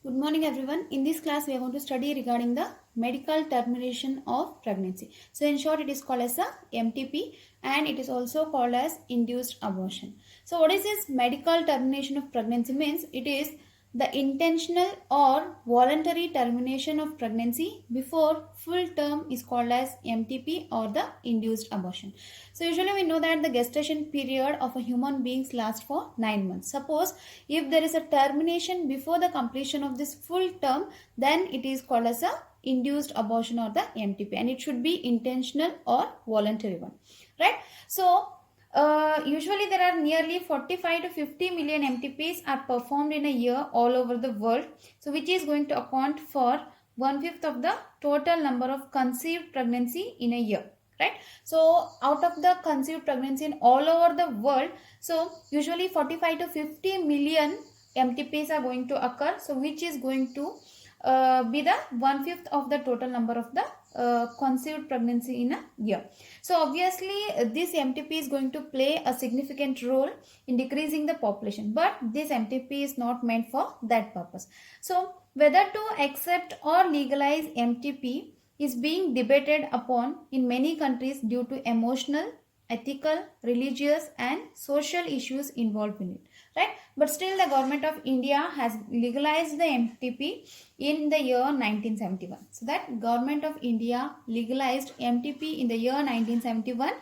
Good morning, everyone. In this class, we are going to study regarding the medical termination of pregnancy. So, in short, it is called as a MTP, and it is also called as induced abortion. So, what is this medical termination of pregnancy? Means it is the intentional or voluntary termination of pregnancy before full term is called as MTP or the induced abortion. So usually we know that the gestation period of a human beings lasts for 9 months. Suppose if there is a termination before the completion of this full term, then it is called as a induced abortion or the MTP, and it should be intentional or voluntary one, right? So usually there are nearly 45 to 50 million MTPs are performed in a year all over the world. So which is going to account for 1/5 of the total number of conceived pregnancy in a year, right? So out of the conceived pregnancy in all over the world, so usually 45 to 50 million MTPs are going to occur. So which is going to be the 1/5 of the total number of the conceived pregnancy in a year. So obviously this MTP is going to play a significant role in decreasing the population, but this MTP is not meant for that purpose. So whether to accept or legalize MTP is being debated upon in many countries due to emotional, ethical, religious and social issues involved in it, right? But still the government of India has legalized the MTP in the year 1971. So that government of India legalized MTP in the year 1971,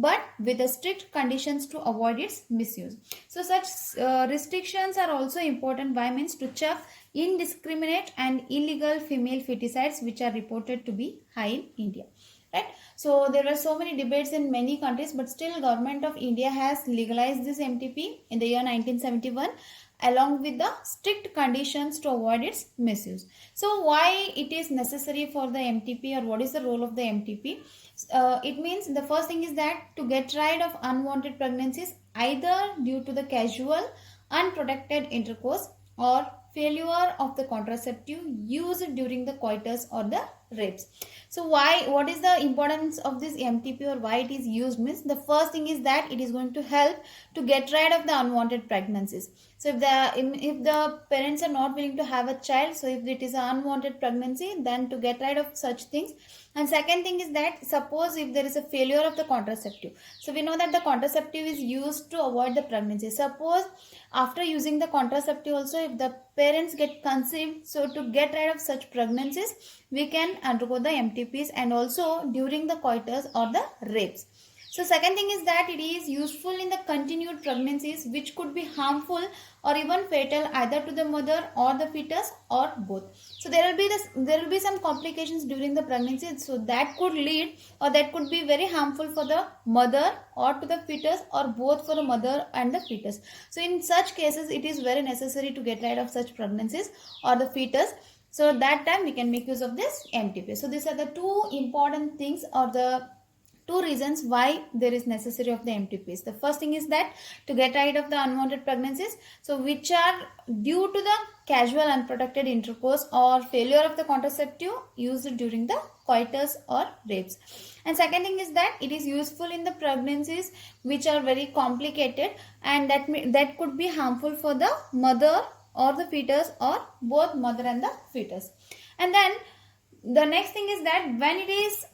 but with the strict conditions to avoid its misuse. So such restrictions are also important by means to check indiscriminate and illegal female feticides which are reported to be high in India, right? So there were so many debates in many countries, but still government of India has legalized this MTP in the year 1971 along with the strict conditions to avoid its misuse. So why it is necessary for the MTP, or what is the role of the MTP? It means the first thing is that to get rid of unwanted pregnancies either due to the casual unprotected intercourse or failure of the contraceptive used during the coitus or the rapes. So what is the importance of this MTP or why it is used? Means the first thing is that it is going to help to get rid of the unwanted pregnancies. So if the parents are not willing to have a child, so if it is an unwanted pregnancy, then to get rid of such things. And second thing is that suppose if there is a failure of the contraceptive, so we know that the contraceptive is used to avoid the pregnancy. Suppose after using the contraceptive also, if the parents get conceived, so to get rid of such pregnancies, we can undergo the MTPs, and also during the coitus or the rapes. So second thing is that it is useful in the continued pregnancies which could be harmful or even fatal either to the mother or the fetus or both. So there will be some complications during the pregnancy, so that could lead or that could be very harmful for the mother or to the fetus, or both for the mother and the fetus. So in such cases it is very necessary to get rid of such pregnancies or the fetus. So that time we can make use of this MTP. So these are the two important things, or the two reasons why there is necessary of the MTPs. The first thing is that to get rid of the unwanted pregnancies, so which are due to the casual unprotected intercourse or failure of the contraceptive used during the coitus or rapes. And second thing is that it is useful in the pregnancies which are very complicated, and that could be harmful for the mother or the fetus, or both mother and the fetus. And then the next thing is that when it is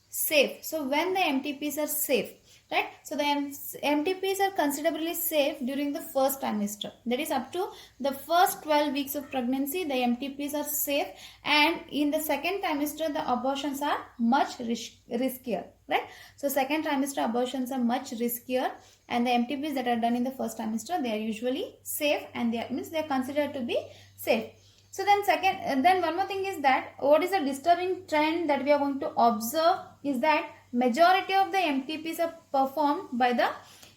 safe, so when the MTPs are safe, right? So the MTPs are considerably safe during the first trimester, that is up to the first 12 weeks of pregnancy the MTPs are safe, and in the second trimester the abortions are much riskier, right? So second trimester abortions are much riskier, and the MTPs that are done in the first trimester, they are usually safe, and they are considered to be safe. So then one more thing is that what is a disturbing trend that we are going to observe is that majority of the MTPs are performed by the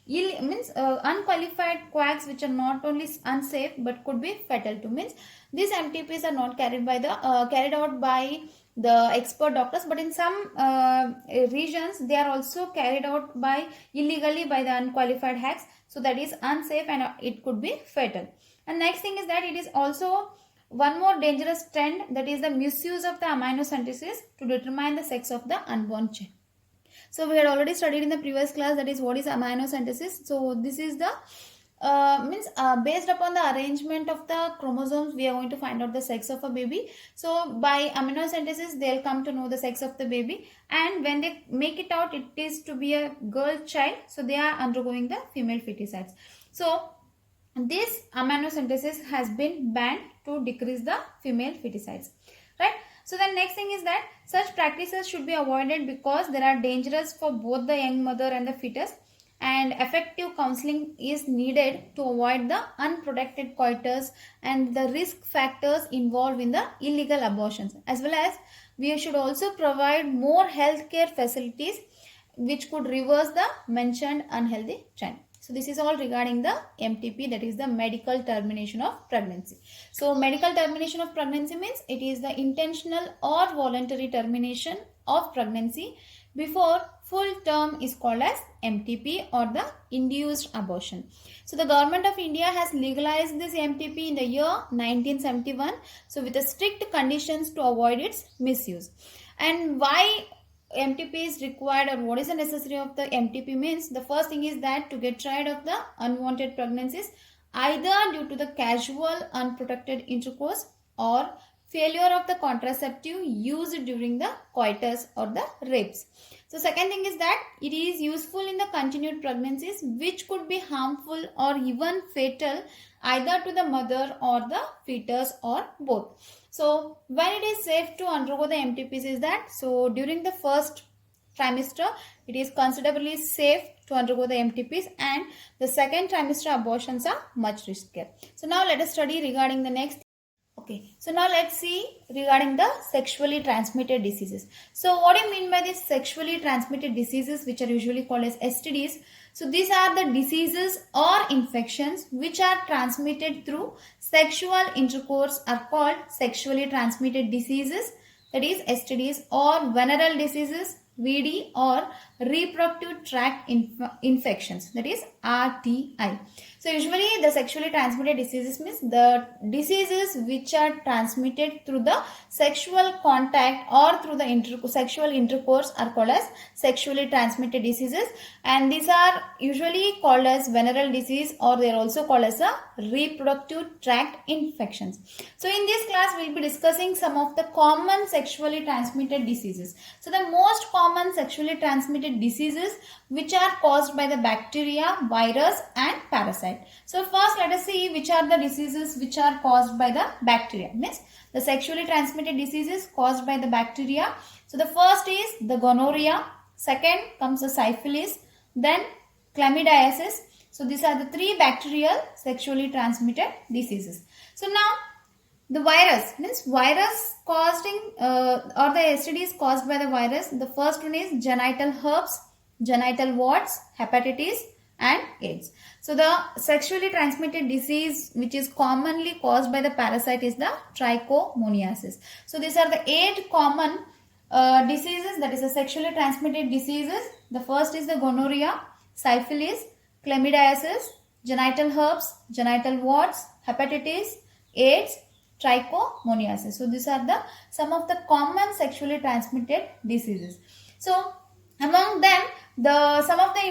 unqualified quacks, which are not only unsafe but could be fatal to. Means these MTPs are not carried out by the expert doctors, but in some regions they are also carried out by illegally by the unqualified hacks. So that is unsafe, and it could be fatal. And next thing is that it is also one more dangerous trend, that is the misuse of the amniocentesis to determine the sex of the unborn child. So we had already studied in the previous class, that is what is amniocentesis. So this is the Means based upon the arrangement of the chromosomes, we are going to find out the sex of a baby. So by amniocentesis, they'll come to know the sex of the baby, and when they make it out, it is to be a girl child, so they are undergoing the female feticides. So this amniocentesis has been banned to decrease the female feticides, right? So the next thing is that such practices should be avoided because they are dangerous for both the young mother and the fetus, and effective counseling is needed to avoid the unprotected coitus and the risk factors involved in the illegal abortions, as well as we should also provide more healthcare facilities which could reverse the mentioned unhealthy trend. So this is all regarding the MTP, that is the medical termination of pregnancy. So medical termination of pregnancy means it is the intentional or voluntary termination of pregnancy before full term is called as MTP or the induced abortion. So the government of India has legalized this MTP in the year 1971, so with the strict conditions to avoid its misuse. And why MTP is required, or what is the necessity of the MTP means, the first thing is that to get rid of the unwanted pregnancies either due to the casual unprotected intercourse or failure of the contraceptive used during the coitus or the rapes. So second thing is that it is useful in the continued pregnancies which could be harmful or even fatal either to the mother or the fetus or both. So when it is safe to undergo the MTPs is that, so during the first trimester it is considerably safe to undergo the MTPs, and the second trimester abortions are much riskier. So now let us study regarding the next. Okay, so now let's see regarding the sexually transmitted diseases. So what do you mean by these sexually transmitted diseases, which are usually called as STDs? So these are the diseases or infections which are transmitted through sexual intercourse are called sexually transmitted diseases, that is STDs, or venereal diseases, VD, or reproductive tract infections, that is RTI. So usually the sexually transmitted diseases means the diseases which are transmitted through the sexual contact or through the sexual intercourse are called as sexually transmitted diseases, and these are usually called as venereal disease, or they are also called as a reproductive tract infections. So in this class we will be discussing some of the common sexually transmitted diseases. So the most common sexually transmitted diseases which are caused by the bacteria, virus and parasite. So first let us see which are the diseases which are caused by the bacteria. Means the sexually transmitted diseases caused by the bacteria. So the first is the gonorrhea, second comes the syphilis, then chlamydiasis. So these are the three bacterial sexually transmitted diseases. So now the virus means virus causing or the STDs caused by the virus. The first one is genital herpes, genital warts, hepatitis and AIDS. So the sexually transmitted disease which is commonly caused by the parasite is the trichomoniasis. So these are the 8 common diseases, that is the sexually transmitted diseases. The first is the gonorrhea, syphilis, chlamydiasis, genital herpes, genital warts, hepatitis, AIDS, trichomoniasis. So these are the some of the common sexually transmitted diseases. So among them, some of the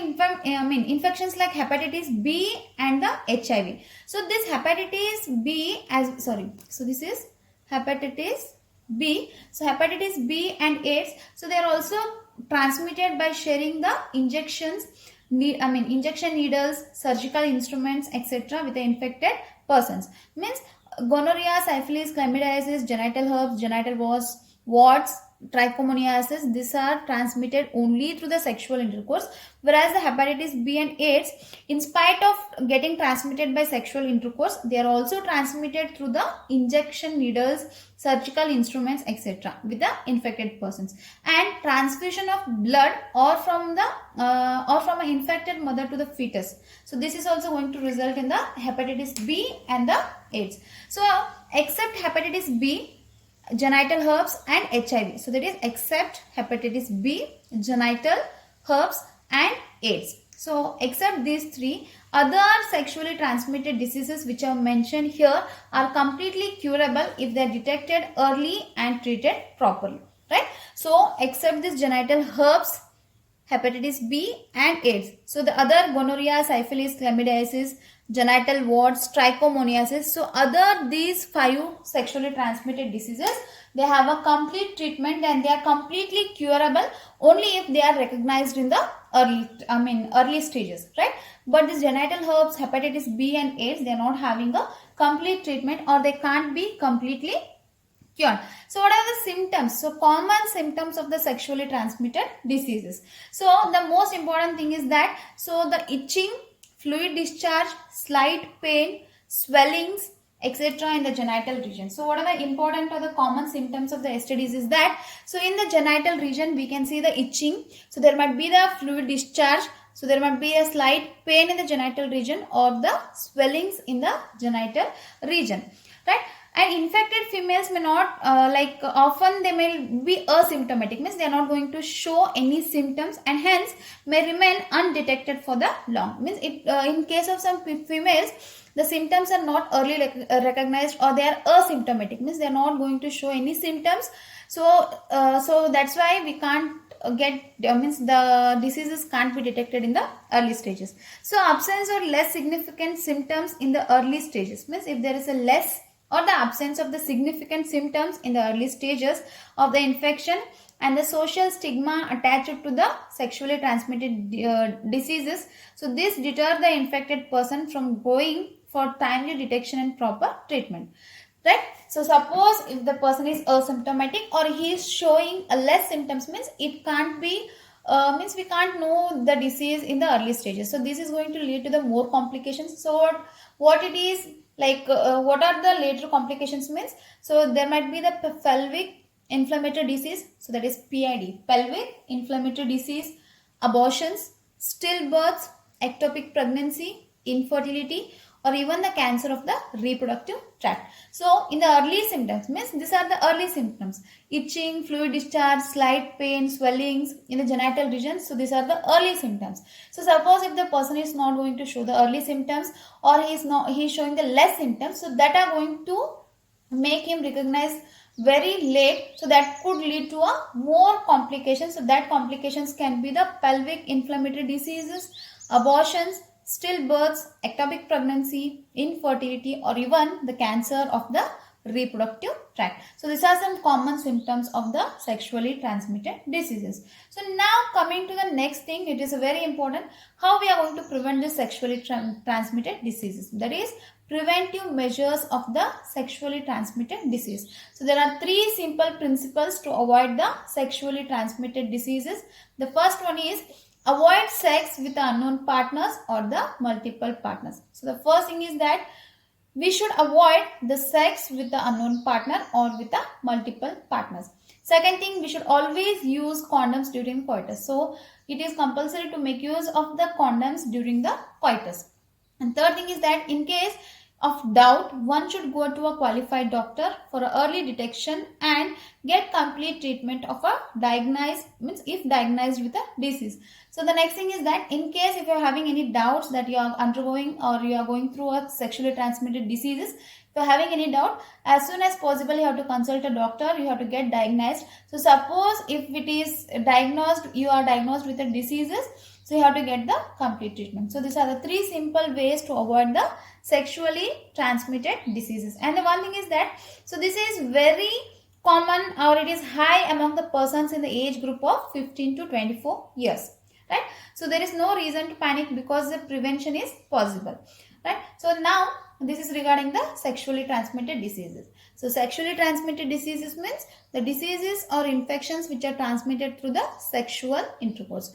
infections like hepatitis B and the HIV. So this hepatitis B so this is hepatitis B. So hepatitis B and AIDS. So they are also transmitted by sharing the injection needles, surgical instruments, etc. with the infected persons. Means gonorrhea, syphilis, chlamydiasis, genital herpes, genital warts, trichomoniasis, these are transmitted only through the sexual intercourse, whereas the hepatitis B and AIDS, in spite of getting transmitted by sexual intercourse, they are also transmitted through the injection needles, surgical instruments, etc. with the infected persons, and transfusion of blood or from an infected mother to the fetus. So this is also going to result in the hepatitis B and the AIDS. So except hepatitis B, genital herpes and HIV. So that is except hepatitis B, genital herpes and AIDS. So except these 3, other sexually transmitted diseases which are mentioned here are completely curable if they are detected early and treated properly, right? So except this genital herpes, hepatitis B and AIDS. So the other gonorrhea, syphilis, chlamydiasis, genital warts, trichomoniasis. So other these 5 sexually transmitted diseases, they have a complete treatment and they are completely curable only if they are recognized in the early stages, right? But this genital herpes, hepatitis B and AIDS, they are not having a complete treatment or they can't be completely cured. So what are the symptoms? So common symptoms of the sexually transmitted diseases. So the most important thing is that, so the itching, fluid discharge, slight pain, swellings, etc. in the genital region. So what are the important or the common symptoms of the STDs is that, so in the genital region we can see the itching. So there might be the fluid discharge. So there might be a slight pain in the genital region or the swellings in the genital region, right? And infected females may not often they may be asymptomatic, means they are not going to show any symptoms and hence may remain undetected for the long. Means it in case of some females, the symptoms are not early recognized or they are asymptomatic, means they are not going to show any symptoms. So that's why we can't means the diseases can't be detected in the early stages. So absence or less significant symptoms in the early stages, means if there is a less or the absence of the significant symptoms in the early stages of the infection and the social stigma attached to the sexually transmitted diseases. So this deter the infected person from going for timely detection and proper treatment, right? So suppose if the person is asymptomatic or he is showing a less symptoms, means it can't be means we can't know the disease in the early stages. So this is going to lead to the more complications. So what it is what are the later complications means? So there might be the pelvic inflammatory disease, so that is PID, pelvic inflammatory disease, abortions, stillbirths, ectopic pregnancy, infertility, or even the cancer of the reproductive tract. So in the early symptoms, means these are the early symptoms: itching, fluid discharge, slight pain, swellings in the genital region. So these are the early symptoms. So suppose if the person is not going to show the early symptoms or he is showing the less symptoms, so that are going to make him recognize very late, so that could lead to a more complications. So that complications can be the pelvic inflammatory diseases, abortions, stillbirths, ectopic pregnancy, infertility, or even the cancer of the reproductive tract. So these are some common symptoms of the sexually transmitted diseases. So now coming to the next thing, it is very important how we are going to prevent the sexually transmitted diseases. That is preventive measures of the sexually transmitted disease. So there are 3 simple principles to avoid the sexually transmitted diseases. The first one is avoid sex with the unknown partners or the multiple partners. So the first thing is that we should avoid the sex with the unknown partner or with the multiple partners. Second thing, we should always use condoms during coitus. So it is compulsory to make use of the condoms during the coitus. And third thing is that in case of doubt, one should go to a qualified doctor for early detection and get complete treatment of a diagnosed, means if diagnosed with a disease. So the next thing is that in case if you are having any doubts that you are undergoing or you are going through a sexually transmitted diseases, if you are having any doubt, as soon as possible you have to consult a doctor, you have to get diagnosed. So suppose if it is diagnosed, you are diagnosed with the diseases, so you have to get the complete treatment. So these are the 3 simple ways to avoid the sexually transmitted diseases. And the one thing is that, so this is very common or it is high among the persons in the age group of 15 to 24 years, right? So there is no reason to panic because the prevention is possible, right? So now this is regarding the sexually transmitted diseases. So sexually transmitted diseases means the diseases or infections which are transmitted through the sexual intercourse,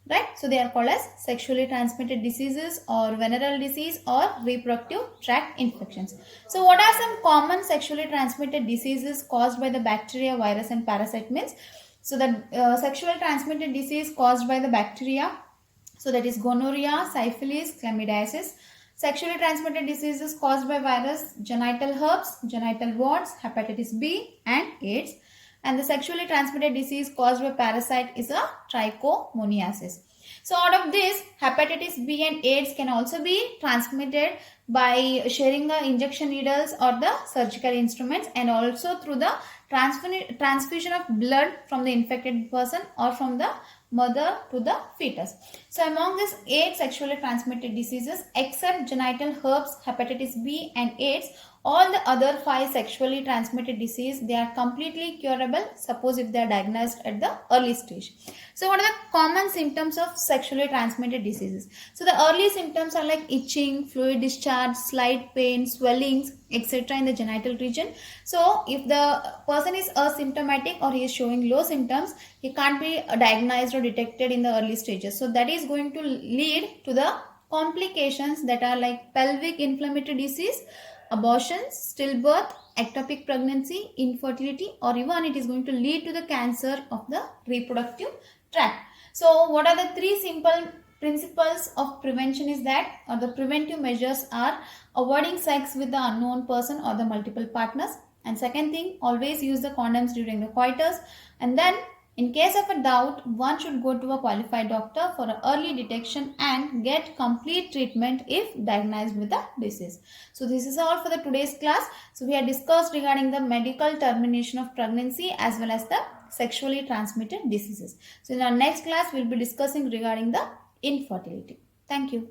right? So they are called as sexually transmitted diseases or venereal disease or reproductive tract infections. So what are some common sexually transmitted diseases caused by the bacteria, virus and parasite means? So the sexually transmitted disease caused by the bacteria, so that is gonorrhea, syphilis, chlamydiasis. Sexually transmitted diseases caused by virus, genital herpes, genital warts, hepatitis B and AIDS. And the sexually transmitted disease caused by parasite is a trichomoniasis. So out of this, hepatitis B and AIDS can also be transmitted by sharing the injection needles or the surgical instruments, and also through the transfusion of blood from the infected person or from the mother to the fetus. So among these 8 sexually transmitted diseases, except genital herpes, hepatitis B and AIDS, all the other 5 sexually transmitted disease, they are completely curable, suppose if they are diagnosed at the early stage. So what are the common symptoms of sexually transmitted diseases? So the early symptoms are like itching, fluid discharge, slight pain, swellings, etc. in the genital region. So if the person is asymptomatic or he is showing low symptoms, he can't be diagnosed or detected in the early stages. So that is going to lead to the complications that are like pelvic inflammatory disease, abortions, stillbirth, ectopic pregnancy, infertility, or even it is going to lead to the cancer of the reproductive tract. So what are the 3 simple principles of prevention is that, or the preventive measures are avoiding sex with the unknown person or the multiple partners, and second thing, always use the condoms during the coitus, and then in case of a doubt, one should go to a qualified doctor for an early detection and get complete treatment if diagnosed with the disease. So this is all for the today's class. So we have discussed regarding the medical termination of pregnancy as well as the sexually transmitted diseases. So in our next class, we'll be discussing regarding the infertility. Thank you.